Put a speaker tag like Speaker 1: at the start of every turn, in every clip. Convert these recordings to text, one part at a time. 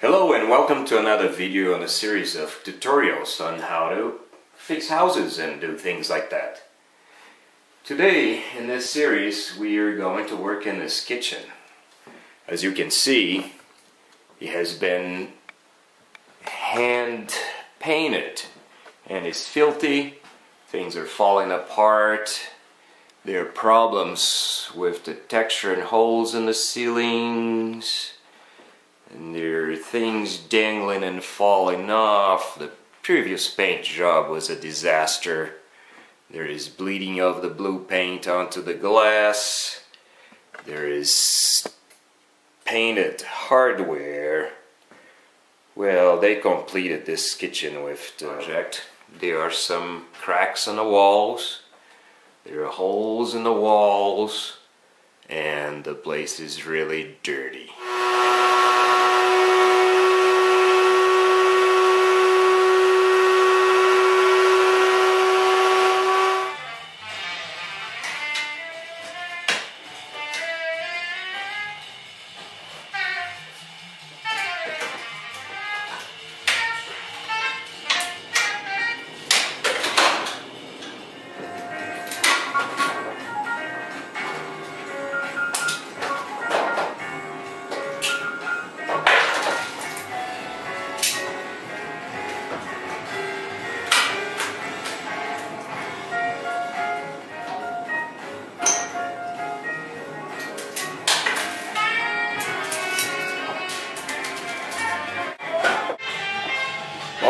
Speaker 1: Hello and welcome to another video on a series of tutorials on how to fix houses and do things like that. Today in this series we are going to work in this kitchen. As you can see, it has been hand painted and it's filthy. Things are falling apart. There are problems with the texture and holes in the ceilings. And there are things dangling and falling off. The previous paint job was a disaster. There is bleeding of the blue paint onto the glass. There is painted hardware. Well, they completed this kitchen with the project. There are some cracks in the walls. There are holes in the walls. And the place is really dirty.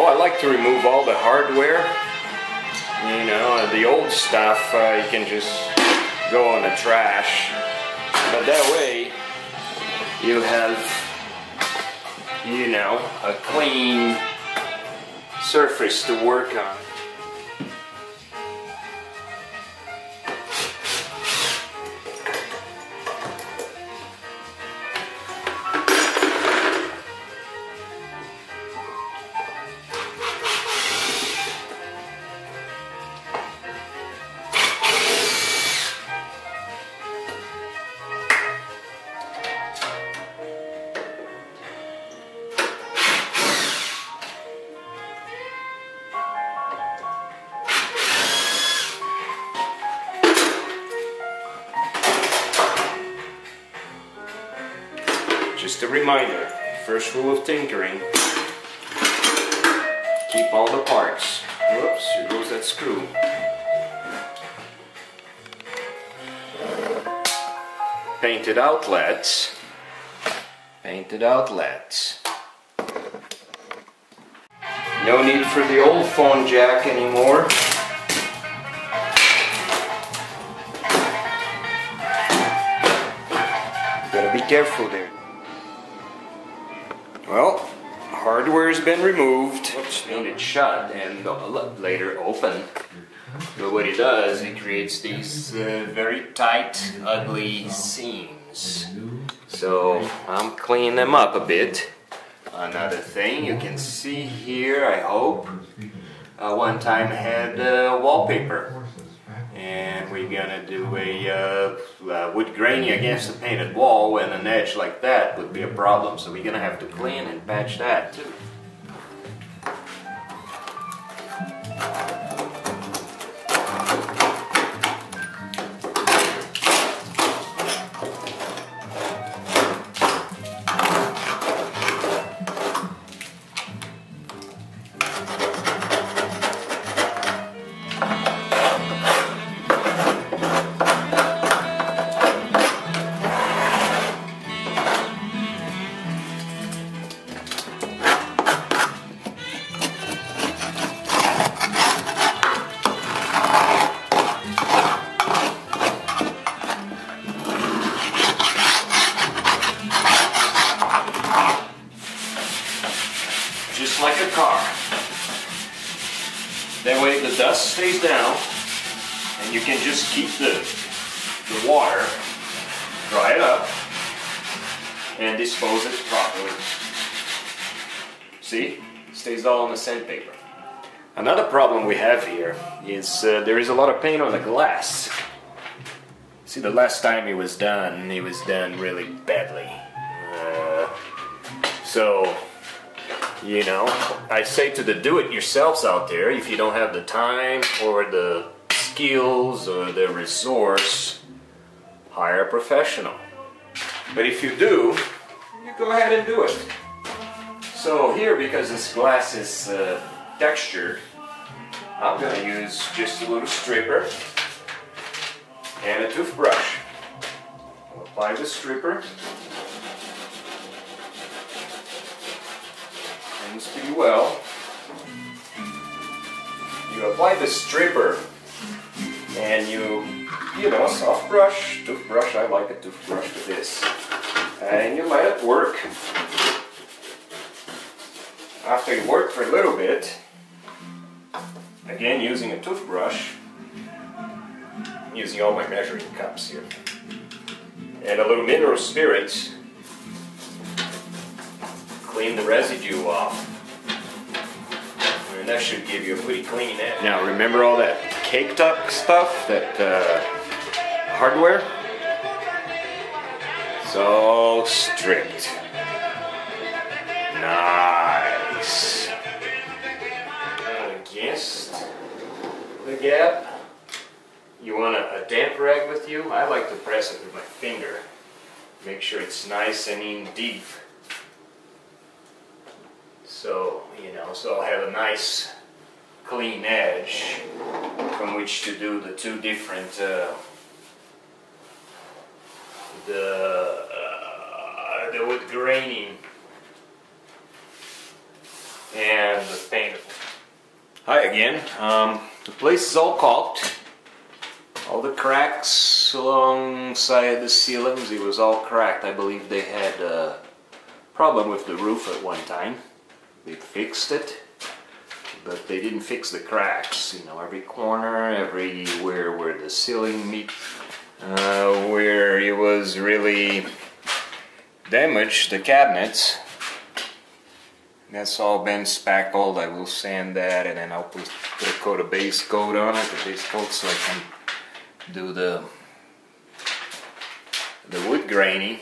Speaker 1: I like to remove all the hardware. You know, the old stuff you can just go in the trash. But that way you have, you know, a clean surface to work on. Just a reminder, first rule of tinkering, keep all the parts. Whoops, here goes that screw. Painted outlets. Painted outlets. No need for the old phone jack anymore. Gotta be careful there. Well, hardware has been removed. Whoops, made it shut and later open. But what it does, it creates these very tight, ugly seams. So I'm cleaning them up a bit. Another thing you can see here, I hope, one time had wallpaper. And we're gonna do a wood graining against the painted wall, and an edge like that would be a problem. So we're gonna have to clean and patch that too. Just like a car. That way the dust stays down and you can just keep the water, dry it up, and dispose it properly. See? It stays all on the sandpaper. Another problem we have here is there is a lot of paint on the glass. See, the last time it was done really badly. So You know, I say to the do-it-yourselfs out there, if you don't have the time or the skills or the resource, hire a professional. But if you do, you go ahead and do it. So here, because this glass is textured, I'm going to use just a little stripper and a toothbrush. I'll apply the stripper. Cleans pretty well. You apply the stripper and you know, soft brush, toothbrush. I like a toothbrush with this. And you let it work. After you work for a little bit, again using a toothbrush, I'm using all my measuring cups here, and a little mineral spirits, clean the residue off. And that should give you a pretty clean edge. Now remember all that caked up stuff, that hardware? It's all stripped. Nice. Against the gap, you want a damp rag with you? I like to press it with my finger. Make sure it's nice and in deep. So, you know, so I'll have a nice clean edge from which to do the two different the wood graining and the paint. Hi again. The place is all caulked. All the cracks alongside the ceilings, it was all cracked. I believe they had a problem with the roof at one time. They fixed it, but they didn't fix the cracks. You know, every corner, everywhere where the ceiling meet, where it was really damaged, the cabinets. That's all been spackled. I will sand that, and then I'll put a coat of base coat on it, the base coat, so I can do the wood graining.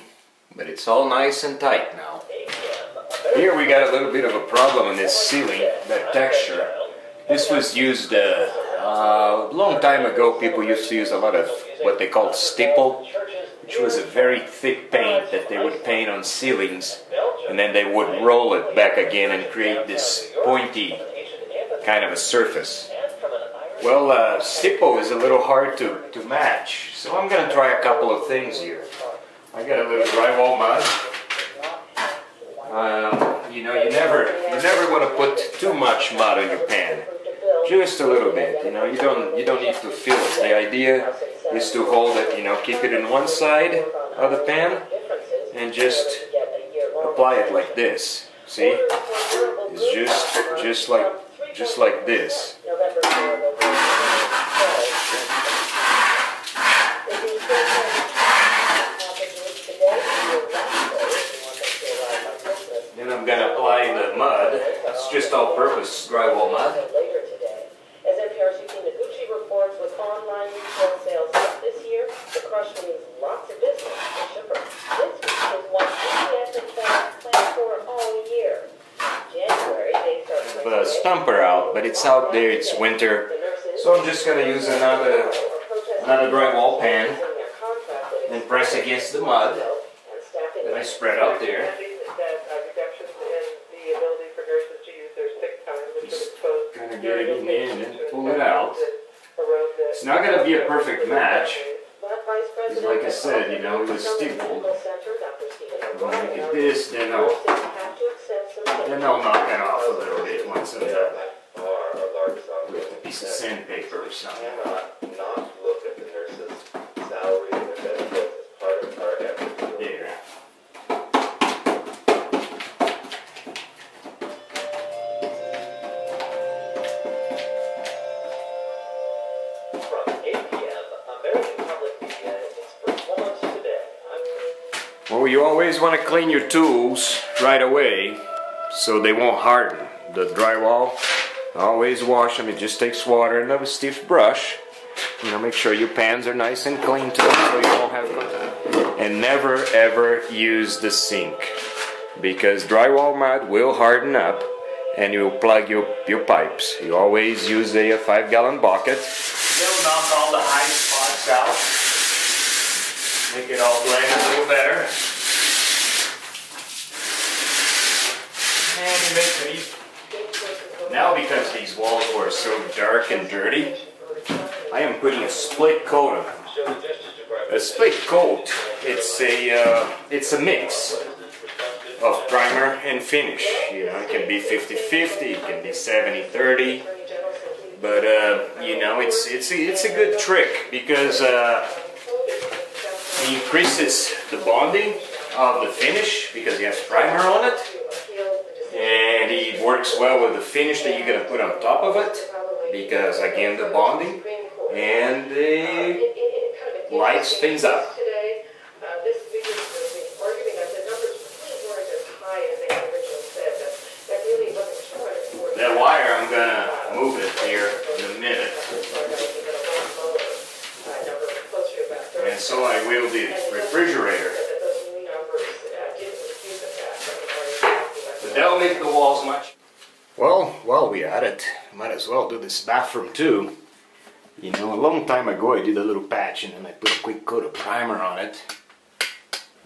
Speaker 1: But it's all nice and tight now. Here we got a little bit of a problem in this ceiling, that texture. This was used a long time ago. People used to use a lot of what they called stipple, which was a very thick paint that they would paint on ceilings, and then they would roll it back again and create this pointy kind of a surface. Well, stipple is a little hard to match, so I'm going to try a couple of things here. I got a little drywall mud. You know, you never want to put too much mud on your pan. Just a little bit. You know, you don't need to fill it. The idea is to hold it. You know, keep it in one side of the pan and just apply it like this. See? It's just like this. Then I'm going to apply the mud. It's just all-purpose drywall mud.
Speaker 2: As NPR 16, Noguchi reports with online retail sales up this year, the crush means lots of business for shippers. This is what UPS and FedEx plan for all year. January, they start
Speaker 1: The stumper out, but it's out there, it's winter. So I'm just going to use another drywall pan and press against the mud that I spread out there. Just kind of get it in there and then pull it out. It's not going to be a perfect match, because like I said, you know, it was stippled. I'm going to make it this, then I'll knock it off a little bit once I'm done with a piece of sandpaper or something. There. Well, you always want to clean your tools right away so they won't harden. The drywall, always wash them. It just takes water and a stiff brush. You know, make sure your pans are nice and clean too, so you won't have. And never ever use the sink. because drywall mud will harden up and you'll plug your pipes. You always use a 5-gallon bucket. They'll knock all the high spots out, make it all blend a little better. And you make these. Now because these walls were so dark and dirty, I am putting a split coat on them. A split coat, it's a mix of primer and finish. You know, it can be 50-50, it can be 70-30, but you know, it's a good trick because it increases the bonding of the finish because you have primer on it, and it works well with the finish that you're gonna put on top of it because again the bonding, and it lights things up. That wire, I'm gonna move it here in a minute. And so I will the refrigerator. But that'll make the walls much. Well, while we're at it, might as well do this bathroom too. You know, a long time ago I did a little patch and then I put a quick coat of primer on it.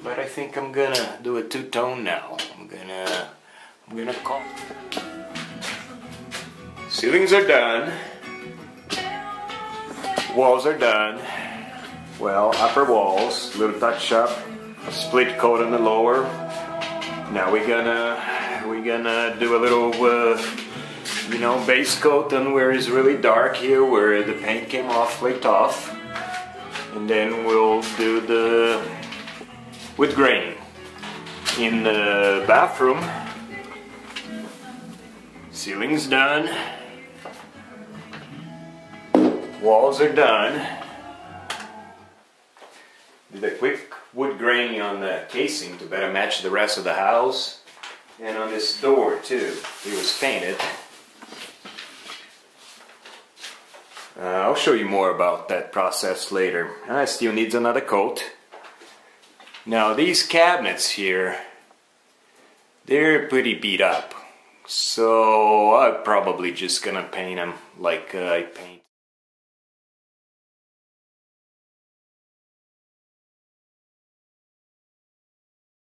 Speaker 1: But I think I'm gonna do a two-tone now. I'm gonna call. Ceilings are done. Walls are done. Well, upper walls, little touch up, a split coat on the lower. Now we're gonna do a little, you know, base coat on where it's really dark here, where the paint came off, flaked off, and then we'll do the wood grain in the bathroom. Ceiling's done. Walls are done. Did a quick wood grain on the casing to better match the rest of the house. And on this door too. It was painted. I'll show you more about that process later. It still needs another coat. Now these cabinets here, they're pretty beat up. So I'm probably just gonna paint them like I paint